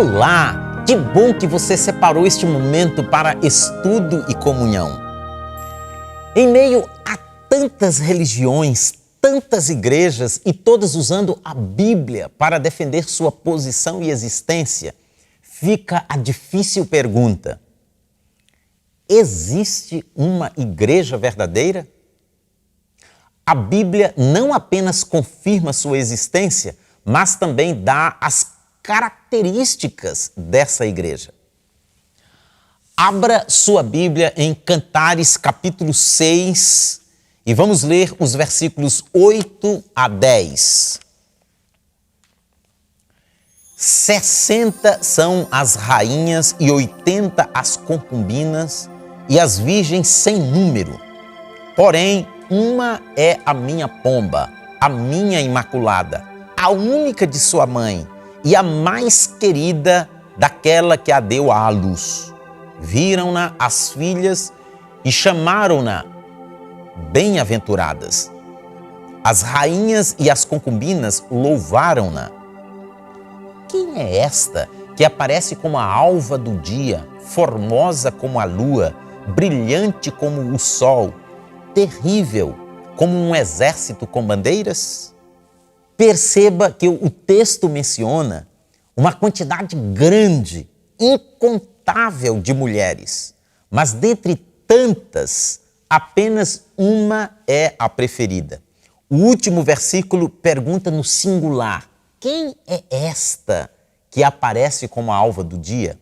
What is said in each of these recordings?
Olá! Que bom que você separou este momento para estudo e comunhão. Em meio a tantas religiões, tantas igrejas e todas usando a Bíblia para defender sua posição e existência, fica a difícil pergunta: existe uma igreja verdadeira? A Bíblia não apenas confirma sua existência, mas também dá as características dessa igreja. Abra sua Bíblia em Cantares capítulo 6 e vamos ler os versículos 8 a 10. 60 são as rainhas e 80 as concubinas e as virgens sem número. Porém, uma é a minha pomba, a minha imaculada, a única de sua mãe e a mais querida daquela que a deu à luz. Viram-na as filhas e chamaram-na bem-aventuradas. As rainhas e as concubinas louvaram-na. Quem é esta que aparece como a alva do dia, formosa como a lua, brilhante como o sol, terrível como um exército com bandeiras? Perceba que o texto menciona uma quantidade grande, incontável de mulheres, mas dentre tantas, apenas uma é a preferida. O último versículo pergunta no singular: quem é esta que aparece como a alva do dia?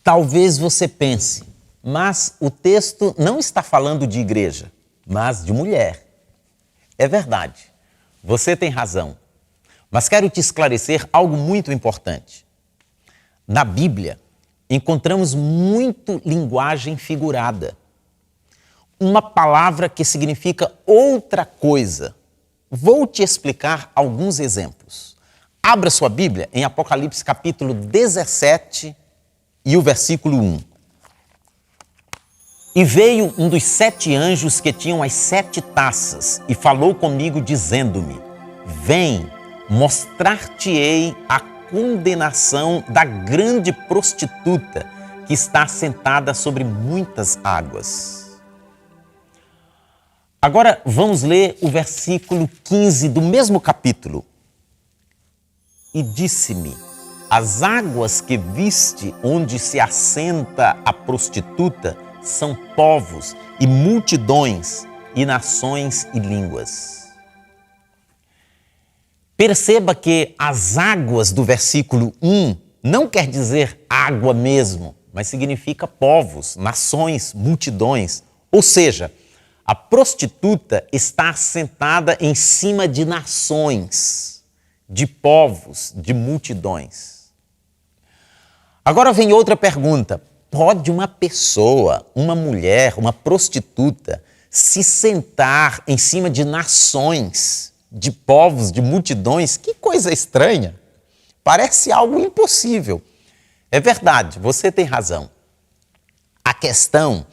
Talvez você pense, mas o texto não está falando de igreja, mas de mulher. É verdade. Você tem razão, mas quero te esclarecer algo muito importante. Na Bíblia, encontramos muito linguagem figurada. Uma palavra que significa outra coisa. Vou te explicar alguns exemplos. Abra sua Bíblia em Apocalipse capítulo 17 e o versículo 1. E veio um dos 7 anjos que tinham as 7 taças e falou comigo dizendo-me: vem, mostrar-te-ei a condenação da grande prostituta que está sentada sobre muitas águas. Agora vamos ler o versículo 15 do mesmo capítulo. E disse-me: as águas que viste onde se assenta a prostituta são povos e multidões e nações e línguas. Perceba que as águas do versículo 1 não quer dizer água mesmo, mas significa povos, nações, multidões. Ou seja, a prostituta está assentada em cima de nações, de povos, de multidões. Agora vem outra pergunta. Pode uma pessoa, uma mulher, uma prostituta, se sentar em cima de nações, de povos, de multidões? Que coisa estranha! Parece algo impossível. É verdade, você tem razão. A questão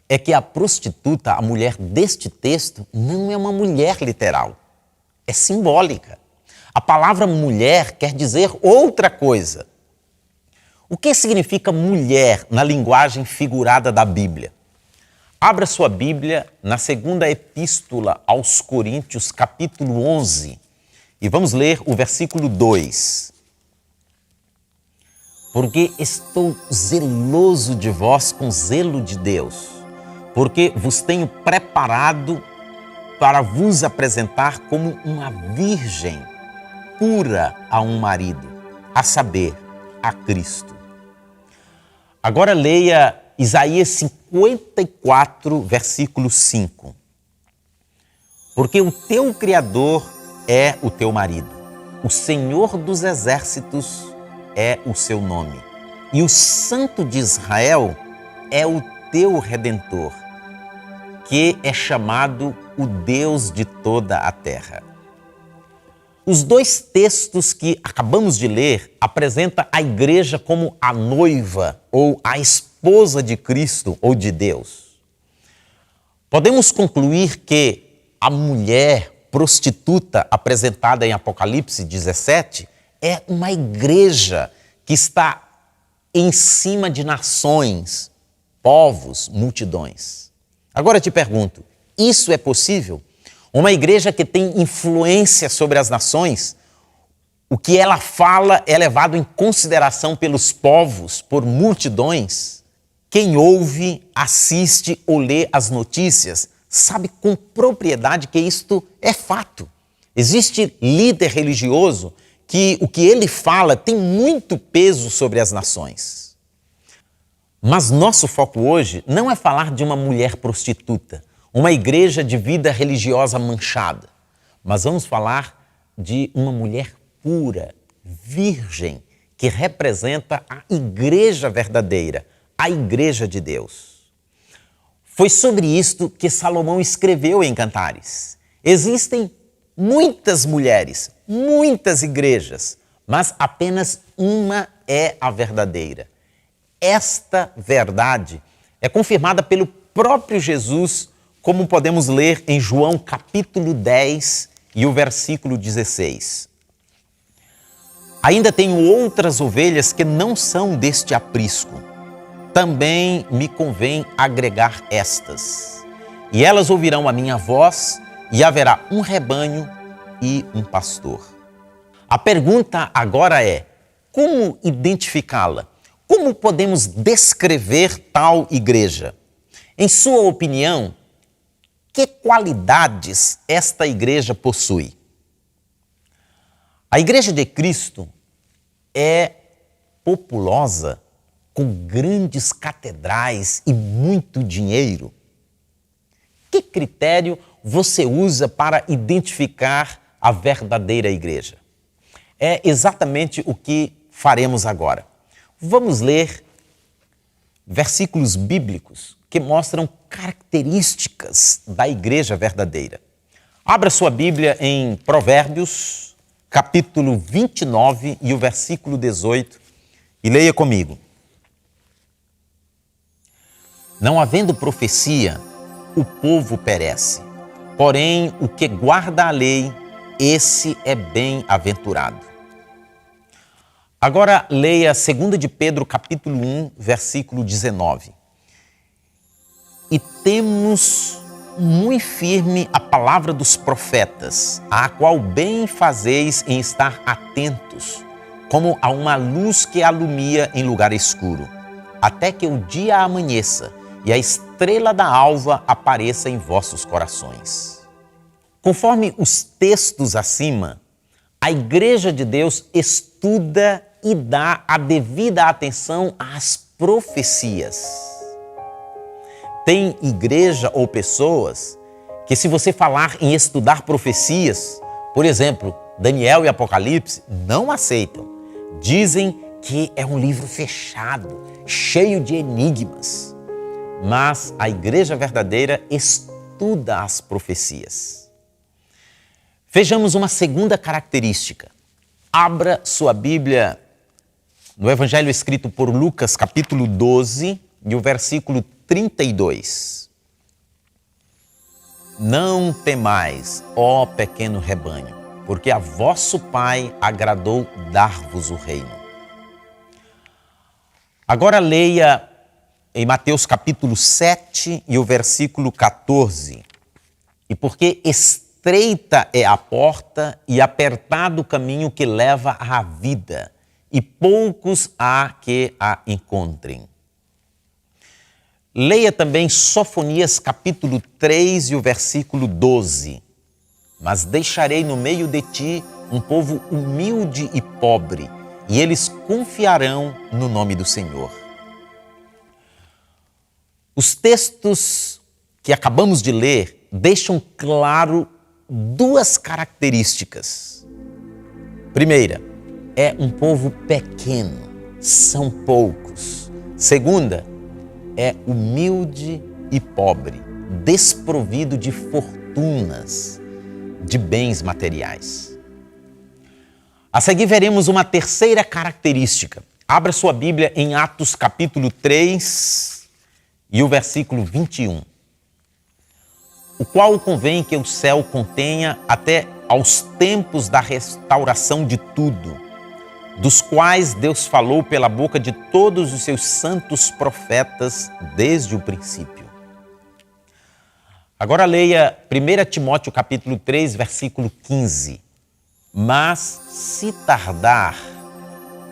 é que a prostituta, a mulher deste texto, não é uma mulher literal. É simbólica. A palavra mulher quer dizer outra coisa. O que significa mulher na linguagem figurada da Bíblia? Abra sua Bíblia na segunda epístola aos Coríntios, capítulo 11, e vamos ler o versículo 2. Porque estou zeloso de vós com zelo de Deus, porque vos tenho preparado para vos apresentar como uma virgem pura a um marido, a saber, a Cristo. Agora leia Isaías 54, versículo 5. Porque o teu Criador é o teu marido, o Senhor dos exércitos é o seu nome, e o Santo de Israel é o teu Redentor, que é chamado o Deus de toda a terra. Os dois textos que acabamos de ler apresentam a igreja como a noiva ou a esposa de Cristo ou de Deus. Podemos concluir que a mulher prostituta apresentada em Apocalipse 17 é uma igreja que está em cima de nações, povos, multidões. Agora eu te pergunto, isso é possível? Uma igreja que tem influência sobre as nações, o que ela fala é levado em consideração pelos povos, por multidões. Quem ouve, assiste ou lê as notícias sabe com propriedade que isto é fato. Existe líder religioso que o que ele fala tem muito peso sobre as nações. Mas nosso foco hoje não é falar de uma mulher prostituta, uma igreja de vida religiosa manchada, mas vamos falar de uma mulher pura, virgem, que representa a igreja verdadeira, a igreja de Deus. Foi sobre isto que Salomão escreveu em Cantares. Existem muitas mulheres, muitas igrejas, mas apenas uma é a verdadeira. Esta verdade é confirmada pelo próprio Jesus, como podemos ler em João capítulo 10 e o versículo 16. Ainda tenho outras ovelhas que não são deste aprisco. Também me convém agregar estas. E elas ouvirão a minha voz, e haverá um rebanho e um pastor. A pergunta agora é: como identificá-la? Como podemos descrever tal igreja? Em sua opinião, que qualidades esta igreja possui? A igreja de Cristo é populosa, com grandes catedrais e muito dinheiro? Que critério você usa para identificar a verdadeira igreja? É exatamente o que faremos agora. Vamos ler versículos bíblicos que mostram características da igreja verdadeira. Abra sua Bíblia em Provérbios, capítulo 29 e o versículo 18, e leia comigo. Não havendo profecia, o povo perece. Porém, o que guarda a lei, esse é bem-aventurado. Agora leia 2 de Pedro, capítulo 1, versículo 19. E temos muito firme a palavra dos profetas, a qual bem fazeis em estar atentos, como a uma luz que alumia em lugar escuro, até que o dia amanheça e a estrela da alva apareça em vossos corações. Conforme os textos acima, a Igreja de Deus estuda e dá a devida atenção às profecias. Tem igreja ou pessoas que, se você falar em estudar profecias, por exemplo, Daniel e Apocalipse, não aceitam. Dizem que é um livro fechado, cheio de enigmas. Mas a igreja verdadeira estuda as profecias. Vejamos uma segunda característica. Abra sua Bíblia no Evangelho escrito por Lucas, capítulo 12, e o versículo 32. Não temais, ó pequeno rebanho, porque a vosso Pai agradou dar-vos o reino. Agora leia em Mateus capítulo 7 e o versículo 14. E porque estreita é a porta e apertado o caminho que leva à vida, e poucos há que a encontrem. Leia também Sofonias capítulo 3 e o versículo 12. Mas deixarei no meio de ti um povo humilde e pobre, e eles confiarão no nome do Senhor. Os textos que acabamos de ler deixam claro duas características. Primeira, é um povo pequeno, são poucos. Segunda, é humilde e pobre, desprovido de fortunas, de bens materiais. A seguir veremos uma terceira característica. Abra sua Bíblia em Atos capítulo 3 e o versículo 21. O qual convém que o céu contenha até aos tempos da restauração de tudo, dos quais Deus falou pela boca de todos os seus santos profetas desde o princípio. Agora leia 1 Timóteo capítulo 3, versículo 15. Mas se tardar,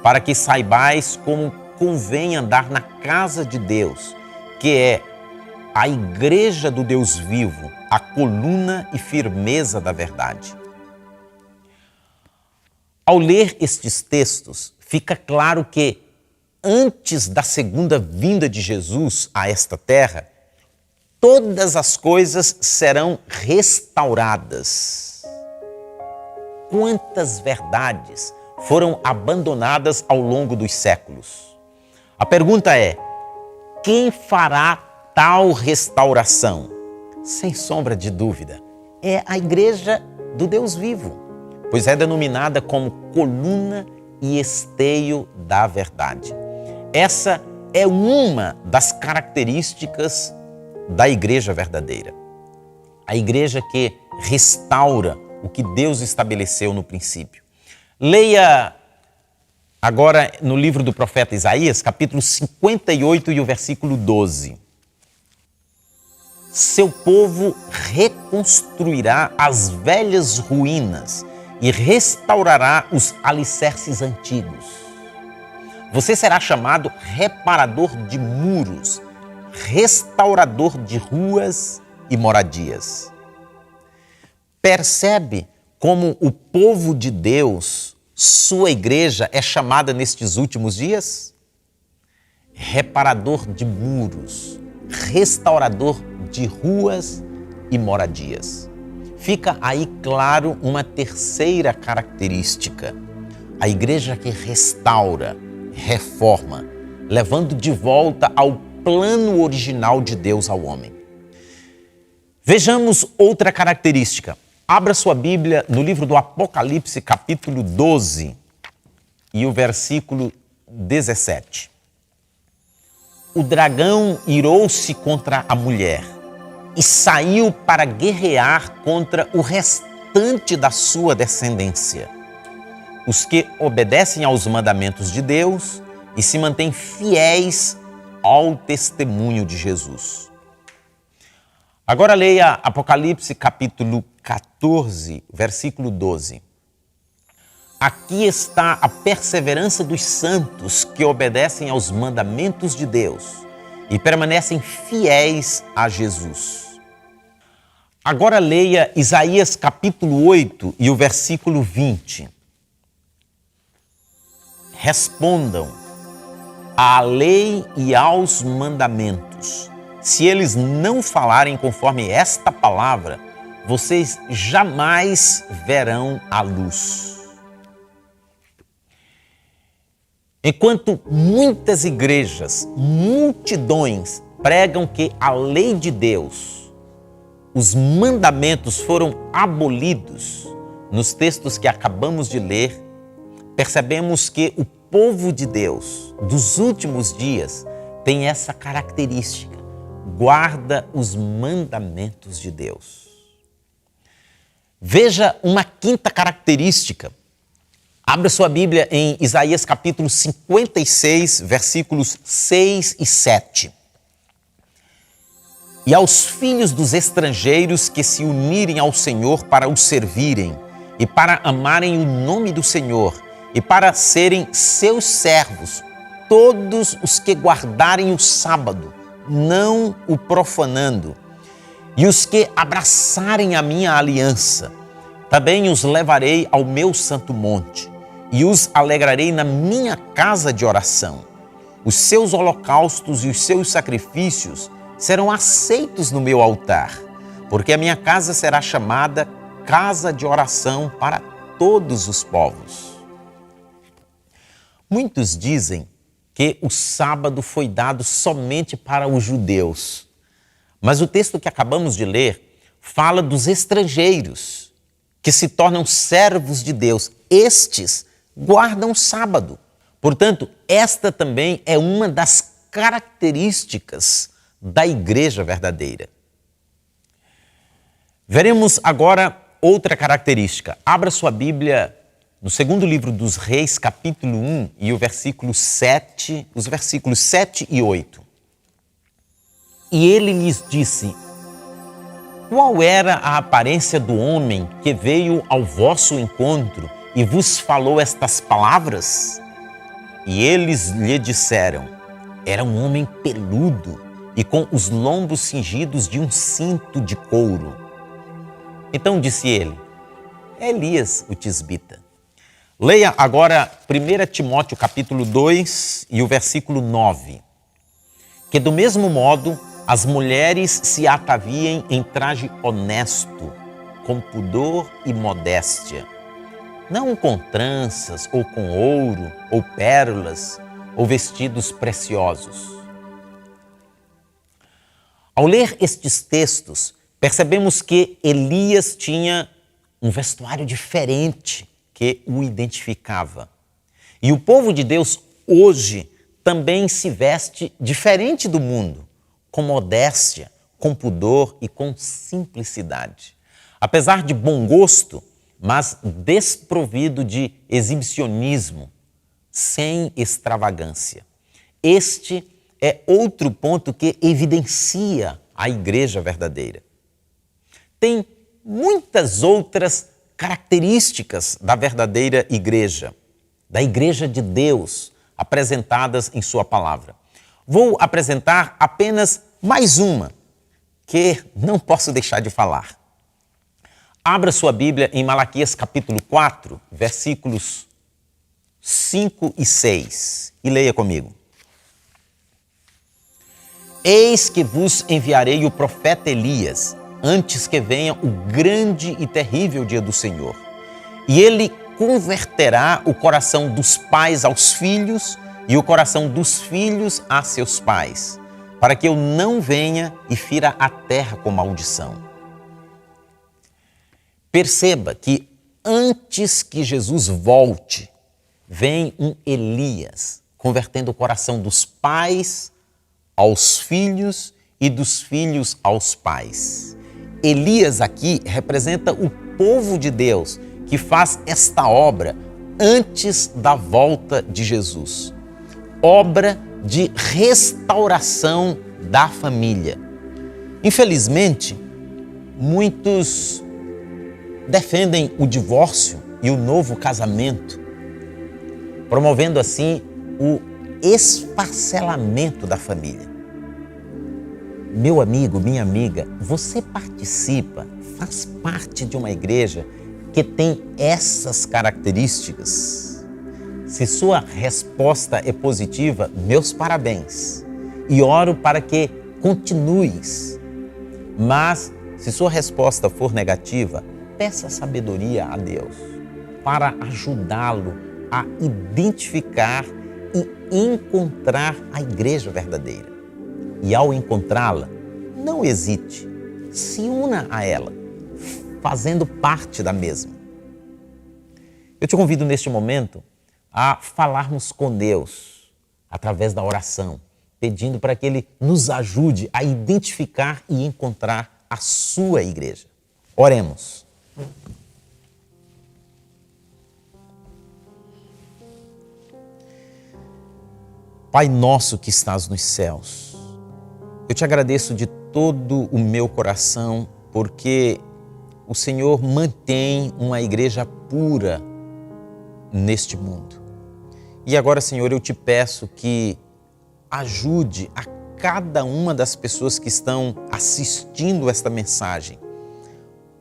para que saibais como convém andar na casa de Deus, que é a igreja do Deus vivo, a coluna e firmeza da verdade. Ao ler estes textos, fica claro que antes da segunda vinda de Jesus a esta terra, todas as coisas serão restauradas. Quantas verdades foram abandonadas ao longo dos séculos? A pergunta é: quem fará tal restauração? Sem sombra de dúvida, é a igreja do Deus vivo, pois é denominada como coluna e esteio da verdade. Essa é uma das características da igreja verdadeira. A igreja que restaura o que Deus estabeleceu no princípio. Leia agora no livro do profeta Isaías, capítulo 58 e o versículo 12. Seu povo reconstruirá as velhas ruínas e restaurará os alicerces antigos. Você será chamado reparador de muros, restaurador de ruas e moradias. Percebe como o povo de Deus, sua igreja, é chamada nestes últimos dias? Reparador de muros, restaurador de ruas e moradias. Fica aí claro uma terceira característica: a igreja que restaura, reforma, levando de volta ao plano original de Deus ao homem. Vejamos outra característica. Abra sua Bíblia no livro do Apocalipse, capítulo 12 e o versículo 17. O dragão irou-se contra a mulher e saiu para guerrear contra o restante da sua descendência, os que obedecem aos mandamentos de Deus e se mantêm fiéis ao testemunho de Jesus. Agora leia Apocalipse capítulo 14, versículo 12. Aqui está a perseverança dos santos que obedecem aos mandamentos de Deus e permanecem fiéis a Jesus. Agora leia Isaías capítulo 8 e o versículo 20. Respondam à lei e aos mandamentos. Se eles não falarem conforme esta palavra, vocês jamais verão a luz. Enquanto muitas igrejas, multidões pregam que a lei de Deus, os mandamentos foram abolidos, nos textos que acabamos de ler, percebemos que o povo de Deus dos últimos dias tem essa característica: guarda os mandamentos de Deus. Veja uma quinta característica. Abra sua Bíblia em Isaías capítulo 56, versículos 6 e 7. E aos filhos dos estrangeiros que se unirem ao Senhor para o servirem e para amarem o nome do Senhor e para serem seus servos, todos os que guardarem o sábado, não o profanando, e os que abraçarem a minha aliança, também os levarei ao meu santo monte e os alegrarei na minha casa de oração. Os seus holocaustos e os seus sacrifícios serão aceitos no meu altar, porque a minha casa será chamada casa de oração para todos os povos. Muitos dizem que o sábado foi dado somente para os judeus, mas o texto que acabamos de ler fala dos estrangeiros que se tornam servos de Deus. Estes guardam o sábado. Portanto, esta também é uma das características da igreja verdadeira. Veremos agora outra característica. Abra sua Bíblia no segundo livro dos Reis, capítulo 1, e o versículo 7, os versículos 7 e 8. E ele lhes disse: qual era a aparência do homem que veio ao vosso encontro e vos falou estas palavras? E eles lhe disseram: era um homem peludo e com os lombos cingidos de um cinto de couro. Então disse ele: é Elias o tisbita. Leia agora 1 Timóteo capítulo 2 e o versículo 9. Que do mesmo modo as mulheres se ataviem em traje honesto, com pudor e modéstia, não com tranças, ou com ouro, ou pérolas, ou vestidos preciosos. Ao ler estes textos, percebemos que Elias tinha um vestuário diferente que o identificava. E o povo de Deus hoje também se veste diferente do mundo, com modéstia, com pudor e com simplicidade. Apesar de bom gosto, mas desprovido de exibicionismo, sem extravagância. Este é outro ponto que evidencia a igreja verdadeira. Tem muitas outras características da verdadeira igreja, da igreja de Deus, apresentadas em sua palavra. Vou apresentar apenas mais uma, que não posso deixar de falar. Abra sua Bíblia em Malaquias capítulo 4, versículos 5 e 6, e leia comigo. Eis que vos enviarei o profeta Elias, antes que venha o grande e terrível dia do Senhor. E ele converterá o coração dos pais aos filhos e o coração dos filhos a seus pais, para que eu não venha e fira a terra com maldição. Perceba que antes que Jesus volte, vem um Elias, convertendo o coração dos pais aos filhos e dos filhos aos pais. Elias aqui representa o povo de Deus que faz esta obra antes da volta de Jesus. Obra de restauração da família. Infelizmente, muitos defendem o divórcio e o novo casamento, promovendo assim o esfacelamento da família. Meu amigo, minha amiga, você participa, faz parte de uma igreja que tem essas características? Se sua resposta é positiva, meus parabéns. E oro para que continues. Mas, se sua resposta for negativa, peça sabedoria a Deus para ajudá-lo a identificar e encontrar a igreja verdadeira. E ao encontrá-la, não hesite, se una a ela, fazendo parte da mesma. Eu te convido neste momento a falarmos com Deus através da oração, pedindo para que Ele nos ajude a identificar e encontrar a sua igreja. Oremos. Pai nosso que estás nos céus, eu te agradeço de todo o meu coração porque o Senhor mantém uma igreja pura neste mundo. E agora, Senhor, eu te peço que ajude a cada uma das pessoas que estão assistindo esta mensagem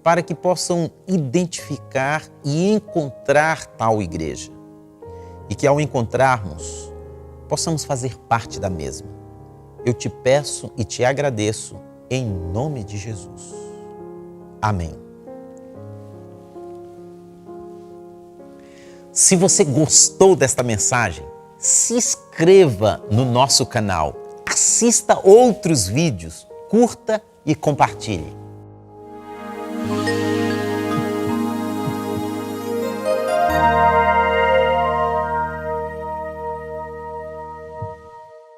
para que possam identificar e encontrar tal igreja. E que ao encontrarmos, possamos fazer parte da mesma. Eu te peço e te agradeço em nome de Jesus. Amém. Se você gostou desta mensagem, se inscreva no nosso canal, assista outros vídeos, curta e compartilhe.